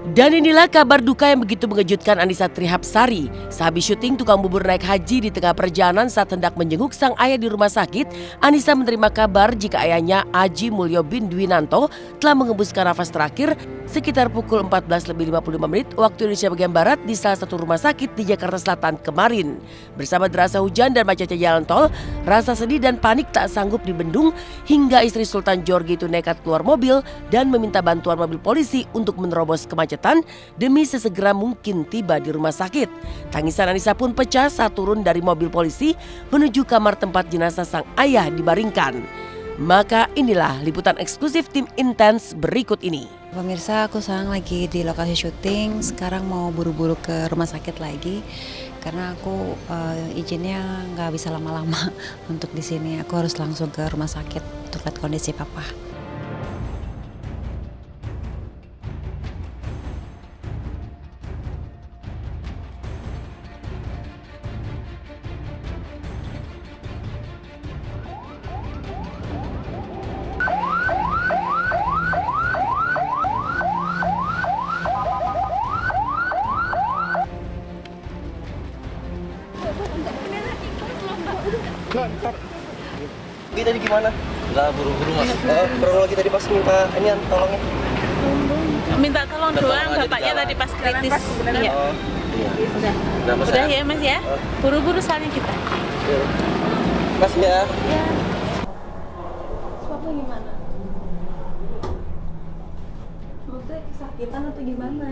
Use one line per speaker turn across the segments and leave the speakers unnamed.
Dan inilah kabar duka yang begitu mengejutkan Annisa Trihapsari. Sehabis syuting tukang bubur naik haji di tengah perjalanan saat hendak menjenguk sang ayah di rumah sakit, Annisa menerima kabar jika ayahnya Aji Mulyo bin Dwinanto telah mengembuskan nafas terakhir sekitar pukul 14.55 waktu Indonesia bagian Barat di salah satu rumah sakit di Jakarta Selatan kemarin. Bersama derasa hujan dan macetnya jalan tol, rasa sedih dan panik tak sanggup dibendung hingga istri Sultan George itu nekat keluar mobil dan meminta bantuan mobil polisi untuk menerobos kemacetan demi sesegera mungkin tiba di rumah sakit. Tangisan Annisa pun pecah saat turun dari mobil polisi menuju kamar tempat jenazah sang ayah dibaringkan. Maka inilah liputan eksklusif tim Intens berikut ini.
Pemirsa, aku sekarang lagi di lokasi syuting. Sekarang mau buru-buru ke rumah sakit lagi karena aku izinnya nggak bisa lama-lama untuk di sini. Aku harus langsung ke rumah sakit untuk lihat kondisi papa.
Ntar. Ini tadi gimana? Enggak buru-buru mas. Kronologi tadi pas minta ini tolongnya.
Minta tolong doang, bapaknya tadi pas kritis. Iya.
Oh, iya.
Udah ya mas ya. Buru-buru soalnya kita.
Mas ya.
Iya. Papa gimana? Maksudnya kesakitan atau gimana?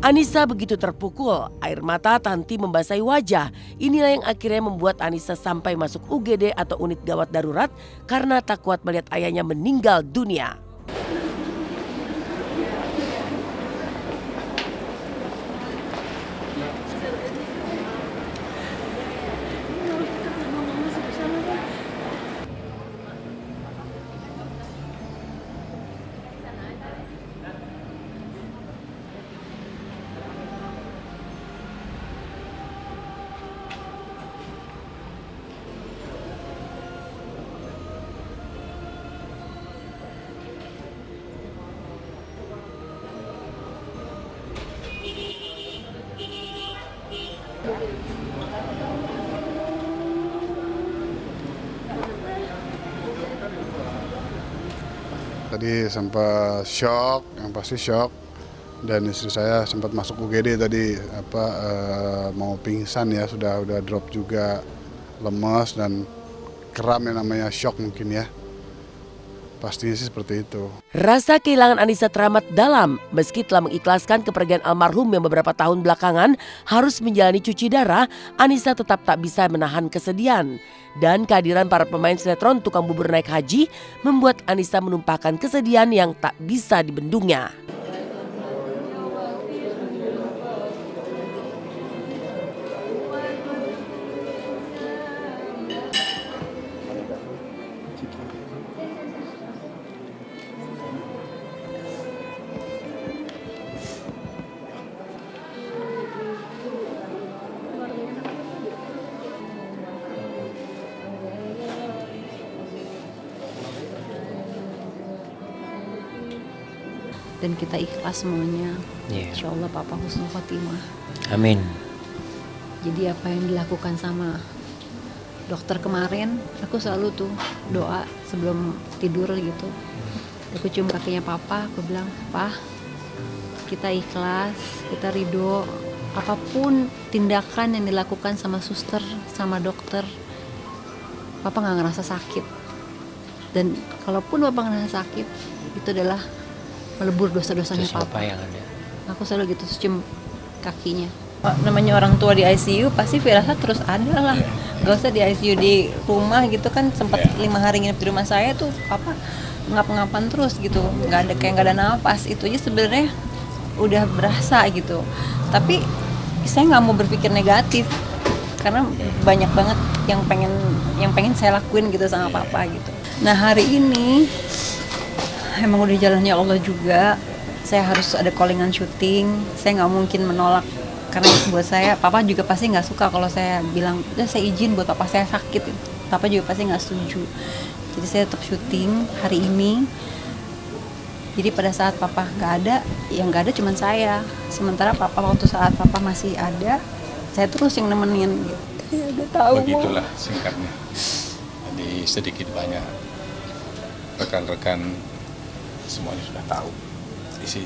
Annisa begitu terpukul, air mata tanti membasahi wajah. Inilah yang akhirnya membuat Annisa sampai masuk UGD atau unit gawat darurat karena tak kuat melihat ayahnya meninggal dunia.
Tadi sempat shock, yang pasti shock, dan istri saya sempat masuk UGD tadi mau pingsan ya, sudah drop juga, lemas dan kram yang namanya shock mungkin ya. Pastinya sih seperti itu.
Rasa kehilangan Annisa teramat dalam meski telah mengikhlaskan kepergian almarhum yang beberapa tahun belakangan harus menjalani cuci darah, Annisa tetap tak bisa menahan kesedihan. Dan kehadiran para pemain sinetron tukang bubur naik haji membuat Annisa menumpahkan kesedihan yang tak bisa dibendungnya.
Dan kita ikhlas semuanya.
Yeah.
Insya Allah papa husnul khotimah.
Amin.
Jadi apa yang dilakukan sama dokter kemarin, aku selalu tuh doa sebelum tidur gitu. Aku cium kakinya papa, aku bilang, "Pah, kita ikhlas, kita ridho. Apapun tindakan yang dilakukan sama suster, sama dokter, papa nggak ngerasa sakit. Dan kalaupun papa ngerasa sakit, itu adalah melebur dosa-dosanya papa."
Yang ada.
Aku selalu gitu cium kakinya.
Namanya orang tua di ICU pasti firasat terus ada lah. Gak usah di ICU di rumah gitu kan, sempat 5 hari nginep di rumah saya tuh papa ngap-ngapan terus gitu, nggak ada nafas. Itu aja sebenarnya udah berasa gitu. Tapi saya nggak mau berpikir negatif. karena banyak banget yang pengen saya lakuin gitu sama papa gitu. Nah hari ini emang udah jalannya Allah juga, saya harus ada callingan syuting, saya nggak mungkin menolak karena buat saya papa juga pasti nggak suka kalau saya bilang udah saya izin buat papa saya sakit, papa juga pasti nggak setuju. Jadi saya tetap syuting hari ini. Jadi pada saat papa nggak ada, yang nggak ada cuma saya. Sementara papa waktu saat papa masih ada, saya terus yang nemenin. Gitu. Ya, udah tahu.
Begitulah singkatnya. Jadi sedikit banyak rekan-rekan semuanya sudah tahu. Isi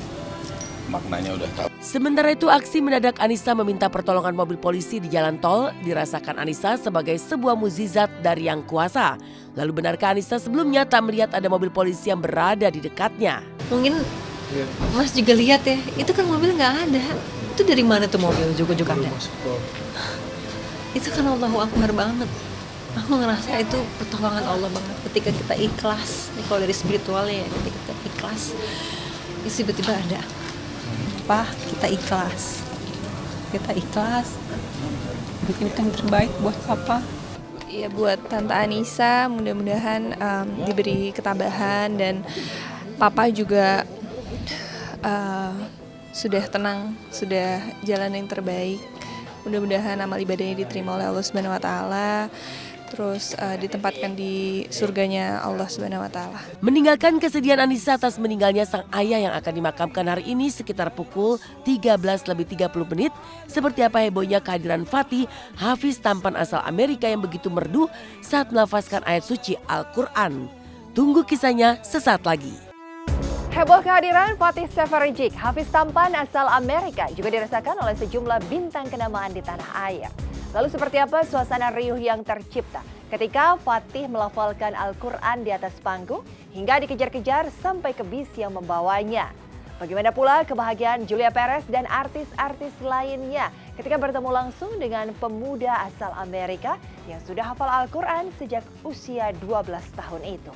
maknanya udah tahu.
Sementara itu aksi mendadak Anissa meminta pertolongan mobil polisi di jalan tol dirasakan Anissa sebagai sebuah mukjizat dari Yang Kuasa. Lalu benarkah Anissa sebelumnya tak melihat ada mobil polisi yang berada di dekatnya?
Mungkin Mas juga lihat ya, itu kan mobil nggak ada. Itu dari mana tuh mobil juk-juk ada? Itu kan Allahu Akbar banget. Aku ngerasa itu pertolongan Allah banget ketika kita ikhlas. Ini kalau dari spiritualnya ya, ketika kita ikhlas, itu tiba-tiba ada. Apa? Kita ikhlas. Kita ikhlas. Bikin yang terbaik buat Papa.
Ya buat Tante Anissa mudah-mudahan diberi ketabahan dan Papa juga sudah tenang, sudah jalan yang terbaik. Mudah-mudahan amal ibadahnya diterima oleh Allah Subhanahu wa taala. Terus ditempatkan di surganya Allah Subhanahu wa taala.
Meninggalkan kesedihan Anissa atas meninggalnya sang ayah yang akan dimakamkan hari ini sekitar pukul 13:30 seperti apa hebohnya kehadiran Fatih, hafiz tampan asal Amerika yang begitu merdu saat melafazkan ayat suci Al-Quran. Tunggu kisahnya sesaat lagi.
Heboh kehadiran Fatih Seferijik, hafiz tampan asal Amerika juga dirasakan oleh sejumlah bintang kenamaan di tanah air. Lalu seperti apa suasana riuh yang tercipta ketika Fatih melafalkan Al-Quran di atas panggung hingga dikejar-kejar sampai ke bis yang membawanya. Bagaimana pula kebahagiaan Julia Perez dan artis-artis lainnya ketika bertemu langsung dengan pemuda asal Amerika yang sudah hafal Al-Quran sejak usia 12 tahun itu.